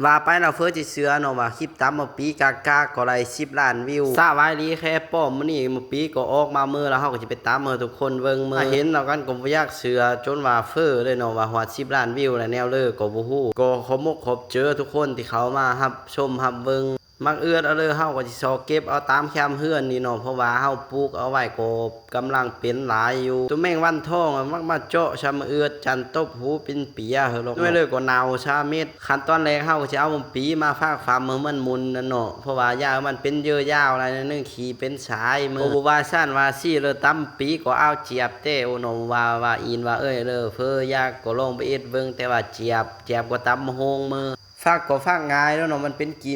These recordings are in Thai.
ว่าไปเราเฟิร์สจิเสือเนาะว่าคลิปตามมาปีกากาก็ได้10 ล้านวิวซาไว้ลีแค่ป้อมมื้อนี้มาปีก็ออกมามื้อแล้วเฮาก็สิไปตามให้ทุกคนเบิ่งมื้อเห็นเรากันก็บ่อยากเสือจนว่าเฟ้อเลยเนาะว่าฮอด10 ล้านวิวแล้วแนวเลยก็บ่ฮู้ก็ขอมกขอบเจอทุกคนที่เขามารับชมรับเบิ่งมักเอื้อเอาเลยเฮาก็สิซอเก็บเอาตามแคมเฮือนนี่เนาะเพราะว่าเฮาปลูกเอาไว้ก็กำลังเป็นหลายอยู่ตัวแมงวันทองมักมาเจาะชะมะเอื้อจันตบหูเป็นเปียเหรอด้วยเลยก็นาวชาเม็ดขั้นตอนแรกเฮาก็สิเอาปีมาฟากฟาร์มมือมันมุนนั่นเนาะเพราะว่ายาวมันเป็นเยอะยาวอะไรนึงขี่เป็นสายมือบ่ว่าซั่นว่าซี่เลยตำปีก็เอาเจียบเต้โอโนว่าอินว่าเอ้ยเฟ้อยากก็ลองไปเอ็ดเบิ่งแต่ว่าเจียบก็ตำโฮงมือฟักก็ฟักง่ายแล้วเนาะมันเป็นกี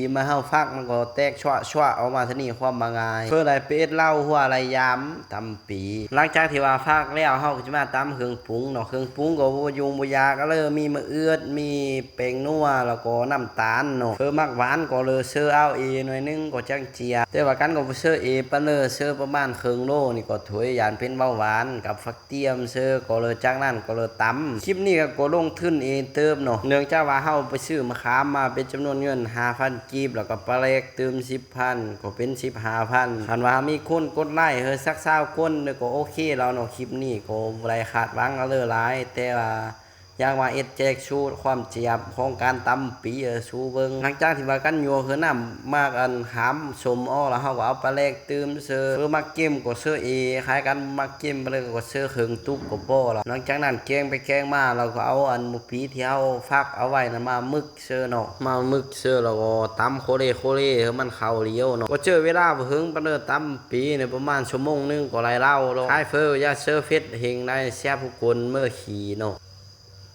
มมาเฮาฟักมันก็แตกชั่วออกมาทนี่ความมาง่ายเพื่ออะไรเป็ดเหล้าหัวอะไรยามตำปีหลังจากที่ว่าฟักแล้วเฮาก็สิมาตำเครื่องปรุงเนาะเครื่องปรุงก็บ่ยุ่งบ่ยากก็เลยมีมะเอือดมีแป้งนัวแล้วก็น้ำตาลเนาะเพื่อมักหวานก็เลยเซอเอาหน่อยนึงก็จังเจียแต่ว่ากันก็บ่เซอปานเลยเซอประมาณครึ่งโลนี่ก็ถ้วยยานเป็นเบาหวานกับฟักเทียมเซอก็เลยจากนั้นก็เลยตำคลิปนี้ก็ลงทุนเติมเนาะเนื่องจากว่าเฮาไปซื้อมะขามมาเป็นจำนวนเงิน 5,000 กีบแล้วก็ปลาเล็กเติม 10,000 ก็เป็น 15,000 คันว่ามีคนกดไลค์สัก20คนก็โอเคแล้วเนาะคลิปนี้ก็บ่ได้คาดหวังอะไรหลายแต่ว่าอยากว่าแจกชูความเจียบของการตำปีชูเบิ่งหลังจากที่ว่ากันยัวคือน้ำมากอันหามสมอ้อแล้วเฮาก็เอาปลาเล็กเติมเซอมักเกมก็เซอคล้ายกันมักเกมไปเลยก็เซอครึ่งตุกก็พอแล้วหลังจากนั้นแกงไปแกงมาเราก็เอาอันหมูปีที่เฮาฟักเอาไว้นะมามึกเซอเนาะมามึกเซอแล้วก็ตำโคเลให้มันเข้าเลี้ยวเนาะก็เจอเวลาบ่ถึงปานเด้อตำปีเนี่ยประมาณชั่วโมงนึงก็ไล่เล่าแล้วคล้ายเฟอยาเซอเฟซเฮงได้แซ่บผู้คนเมื่อขี่เนาะ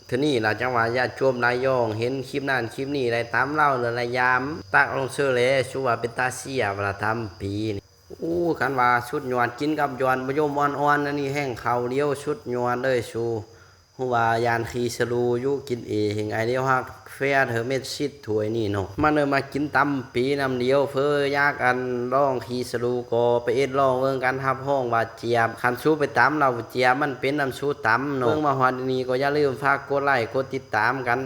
ทีนี้ล่ะจังหวะญาติโยมนายยองเห็นคลิปนั้นคลิปนี้ได้ตามเล่าเลยระยามตักลงเสื้อเลยชัวเป็นตาเสียเวลาทำปีนี่กันว่าชุดหยวนกินกับหยวนมะยมอ่อนๆนั่นนี่แห้งเขาเลี้ยวชุดหยวนเลยชูหัวยานคีสลูยุกินเห็นไอเดียวฮักแฟร์เธอเม็ดชิดถวยนี่เนาะมันมากินตำปีนำเดียวเพื่อยากกันร้องคีสลูก็ไปเอ็ดร้องเรื่องกันทับห้องว่าเจียบคันชูไปตำเราเจียบมันเป็นน้ำชูตำเนาะเรื่องมาฮอดนี้ก็อย่าลืมฝากกดไลค์กดติดตามกัน